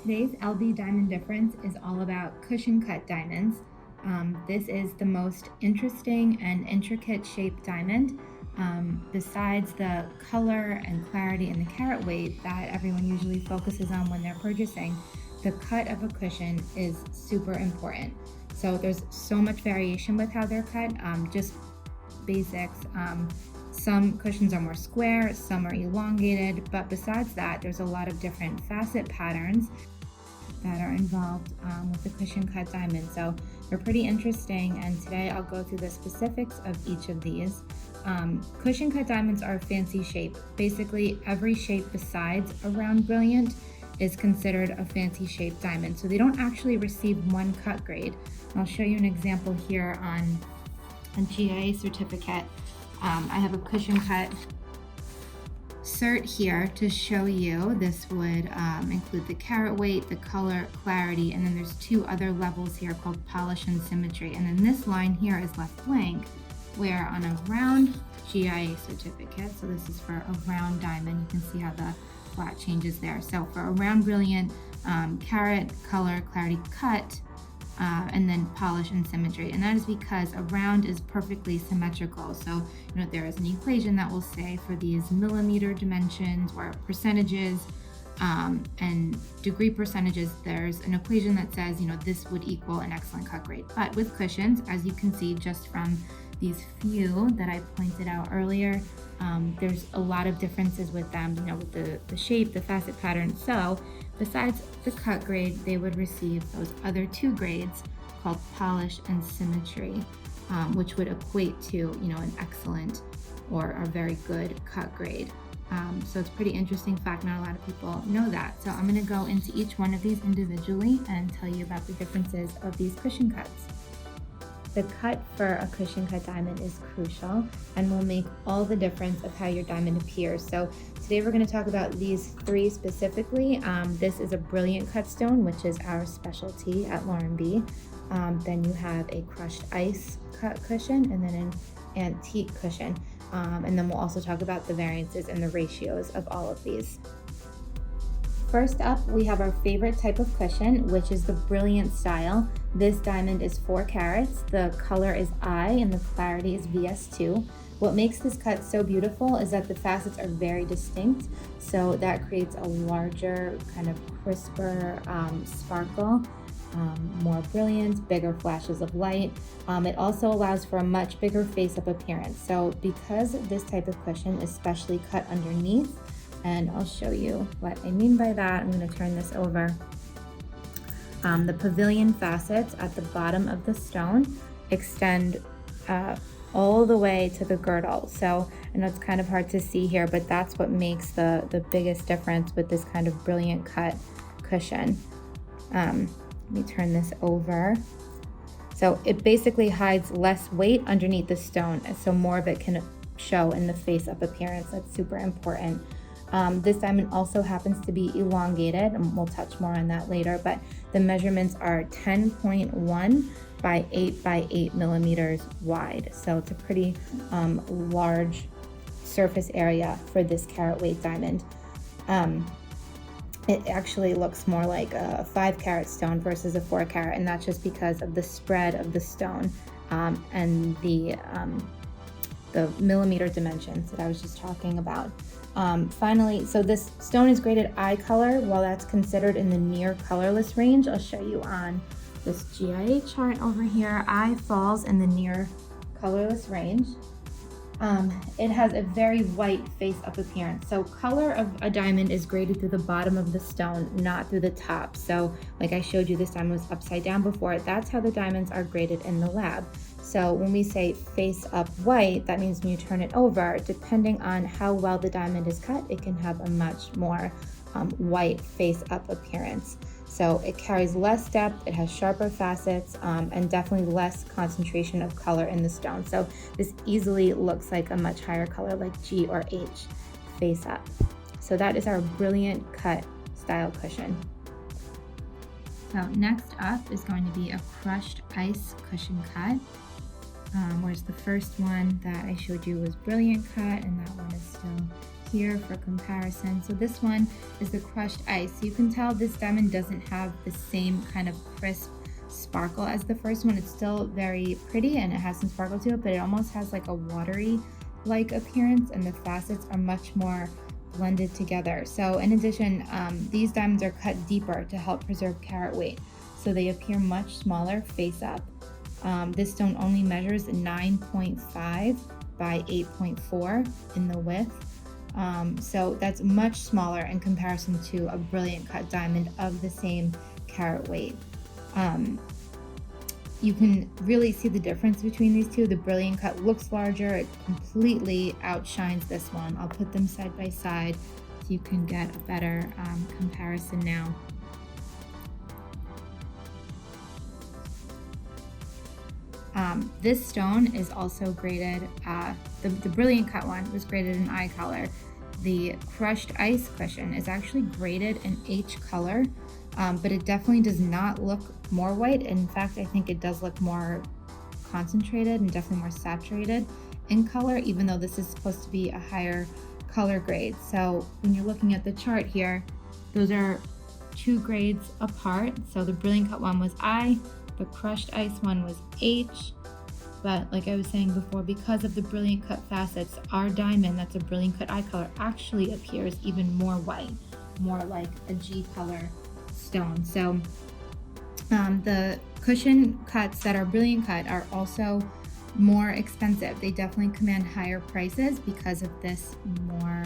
Today's LB diamond difference is all about cushion cut diamonds. This is the most interesting and intricate shaped diamond. Besides the color and clarity and the carat weight that everyone usually focuses on when they're purchasing, the cut of a cushion is super important. So there's so much variation with how they're cut, just basics. Some cushions are more square, some are elongated, but besides that, there's a lot of different facet patterns that are involved with the cushion cut diamond. So they're pretty interesting, and today I'll go through the specifics of each of these. Cushion cut diamonds are a fancy shape. Basically, every shape besides a round brilliant is considered a fancy shaped diamond. So they don't actually receive one cut grade. I'll show you an example here on a GIA certificate. I have a cushion cut cert here to show you. This would include the carat weight, the color, clarity, and then there's two other levels here called polish and symmetry. And then this line here is left blank, where on a round GIA certificate, so this is for a round diamond, you can see how the flat changes there. So for a round brilliant, carat, color, clarity, cut, and then polish and symmetry. And that is because a round is perfectly symmetrical. So, there is an equation that will say for these millimeter dimensions or percentages and degree percentages, there's an equation that says, this would equal an excellent cut grade. But with cushions, as you can see just from these few that I pointed out earlier, there's a lot of differences with them, with the shape, the facet pattern. So besides the cut grade, they would receive those other two grades called polish and symmetry, which would equate to, an excellent or a very good cut grade. So it's a pretty interesting fact. Not a lot of people know that. So I'm going to go into each one of these individually and tell you about the differences of these cushion cuts. The cut for a cushion cut diamond is crucial and will make all the difference of how your diamond appears. So today we're going to talk about these three specifically. This is a brilliant cut stone, which is our specialty at Lauren B. Then you have a crushed ice cut cushion and then an antique cushion. And then we'll also talk about the variances and the ratios of all of these. First up, we have our favorite type of cushion, which is the brilliant style. This diamond is 4 carats, the color is I, and the clarity is VS2. What makes this cut so beautiful is that the facets are very distinct, so that creates a larger, kind of crisper sparkle, more brilliance, bigger flashes of light. It also allows for a much bigger face-up appearance. So because this type of cushion is specially cut underneath, and I'll show you what I mean by that. I'm going to turn this over. The pavilion facets at the bottom of the stone extend all the way to the girdle. So I know it's kind of hard to see here, but that's what makes the biggest difference with this kind of brilliant cut cushion. Let me turn this over. So it basically hides less weight underneath the stone, so more of it can show in the face-up appearance. That's super important. This diamond also happens to be elongated, and we'll touch more on that later, but the measurements are 10.1 by 8 by 8 millimeters wide. So it's a pretty large surface area for this carat weight diamond. It actually looks more like a 5 carat stone versus a 4 carat, and that's just because of the spread of the stone and the millimeter dimensions that I was just talking about. Finally, so this stone is graded I color. While that's considered in the near colorless range, I'll show you on this GIA chart over here, I falls in the near colorless range. It has a very white face-up appearance. So color of a diamond is graded through the bottom of the stone, not through the top. So like I showed you, this diamond was upside down before. That's how the diamonds are graded in the lab. So when we say face up white, that means when you turn it over, depending on how well the diamond is cut, it can have a much more white face up appearance. So it carries less depth, it has sharper facets, and definitely less concentration of color in the stone. So this easily looks like a much higher color like G or H face up. So that is our brilliant cut style cushion. So next up is going to be a crushed ice cushion cut. Whereas the first one that I showed you was brilliant cut, and that one is still here for comparison. So this one is the crushed ice. So you can tell this diamond doesn't have the same kind of crisp sparkle as the first one. It's still very pretty and it has some sparkle to it, but it almost has like a watery like appearance, and the facets are much more blended together. So in addition, these diamonds are cut deeper to help preserve carat weight, so they appear much smaller face up. This stone only measures 9.5 by 8.4 in the width, so that's much smaller in comparison to a brilliant cut diamond of the same carat weight. You can really see the difference between these two. The brilliant cut looks larger. It completely outshines this one. I'll put them side by side so you can get a better comparison now. This stone is also graded, the brilliant cut one was graded in eye color. The crushed ice cushion is actually graded in H color, but it definitely does not look more white. In fact, I think it does look more concentrated and definitely more saturated in color, even though this is supposed to be a higher color grade. So when you're looking at the chart here, those are 2 grades apart. So the brilliant cut one was I, the crushed ice one was H. But like I was saying before, because of the brilliant cut facets, our diamond that's a brilliant cut eye color actually appears even more white, more like a G color stone. So the cushion cuts that are brilliant cut are also more expensive. They definitely command higher prices because of this more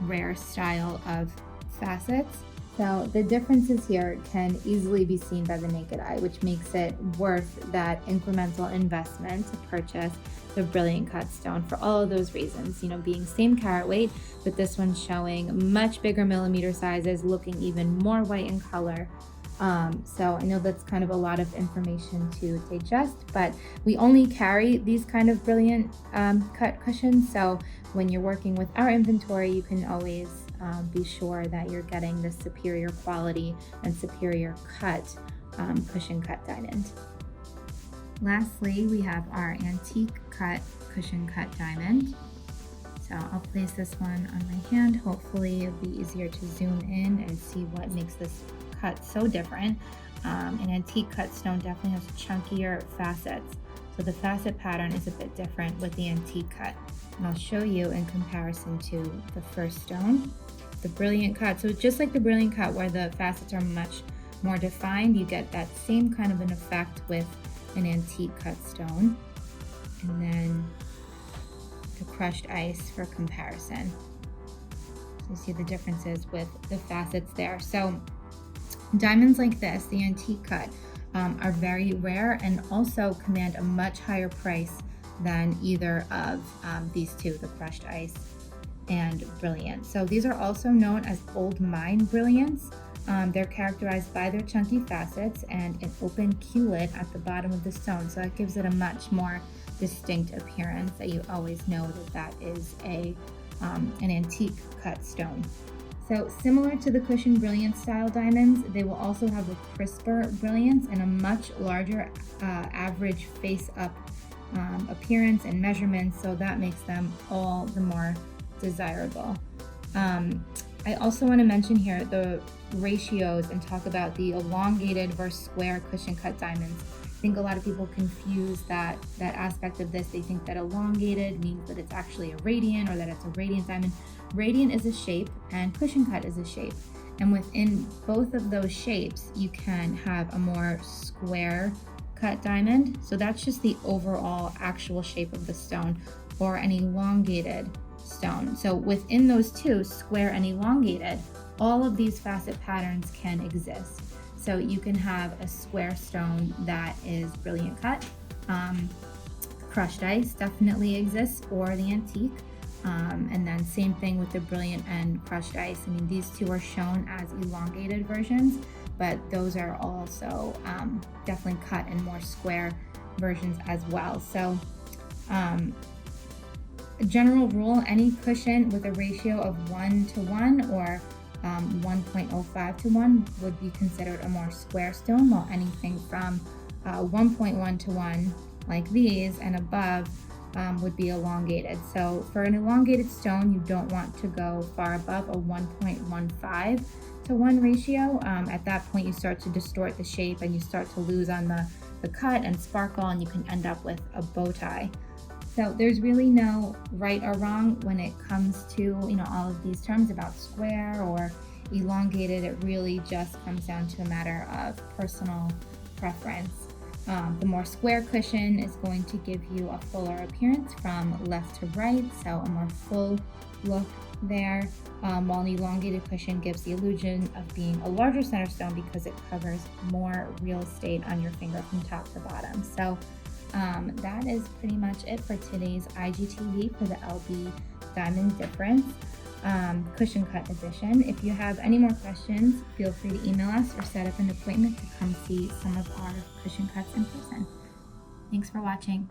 rare style of facets. So the differences here can easily be seen by the naked eye, which makes it worth that incremental investment to purchase the brilliant cut stone for all of those reasons, you know, being same carat weight, but this one's showing much bigger millimeter sizes, looking even more white in color. So I know that's kind of a lot of information to digest, but we only carry these kind of brilliant cut cushions. So when you're working with our inventory, you can always be sure that you're getting the superior quality and superior cut cushion cut diamond. Lastly, we have our antique cut cushion cut diamond. So I'll place this one on my hand. Hopefully it'll be easier to zoom in and see what makes this cut so different. An antique cut stone definitely has chunkier facets, so the facet pattern is a bit different with the antique cut, and I'll show you in comparison to the first stone, the brilliant cut. So just like the brilliant cut where the facets are much more defined, you get that same kind of an effect with an antique cut stone. And then the crushed ice for comparison. So you see the differences with the facets there. So diamonds like this, the antique cut, are very rare and also command a much higher price than either of these two, the crushed ice and brilliant. So these are also known as old mine brilliants. They're characterized by their chunky facets and an open culet at the bottom of the stone. So that gives it a much more distinct appearance, that you always know that that is an antique cut stone. So similar to the cushion brilliant style diamonds, they will also have a crisper brilliance and a much larger average face up appearance and measurements, so that makes them all the more desirable. I also want to mention here the ratios and talk about the elongated versus square cushion cut diamonds. I think a lot of people confuse that aspect of this. They think that elongated means that it's actually a radiant, or that it's a radiant diamond. Radiant is a shape and cushion cut is a shape. And within both of those shapes, you can have a more square cut diamond. So that's just the overall actual shape of the stone, or an elongated stone. So within those two, square and elongated, all of these facet patterns can exist. So you can have a square stone that is brilliant cut. Crushed ice definitely exists, or the antique. And then same thing with the brilliant and crushed ice. I mean, these two are shown as elongated versions, but those are also definitely cut in more square versions as well. So a general rule, any cushion with a ratio of 1:1 or 1.05:1 would be considered a more square stone, while anything from 1.1:1 like these and above would be elongated. So for an elongated stone, you don't want to go far above a 1.15 to 1 ratio. At that point, you start to distort the shape and you start to lose on the cut and sparkle, and you can end up with a bow tie. So there's really no right or wrong when it comes to, all of these terms about square or elongated. It really just comes down to a matter of personal preference. The more square cushion is going to give you a fuller appearance from left to right, so a more full look there, while an elongated cushion gives the illusion of being a larger center stone because it covers more real estate on your finger from top to bottom. So that is pretty much it for today's IGTV for the LB Diamond Difference cushion cut edition. If you have any more questions, feel free to email us or set up an appointment to come see some of our cushion cuts in person. Thanks for watching.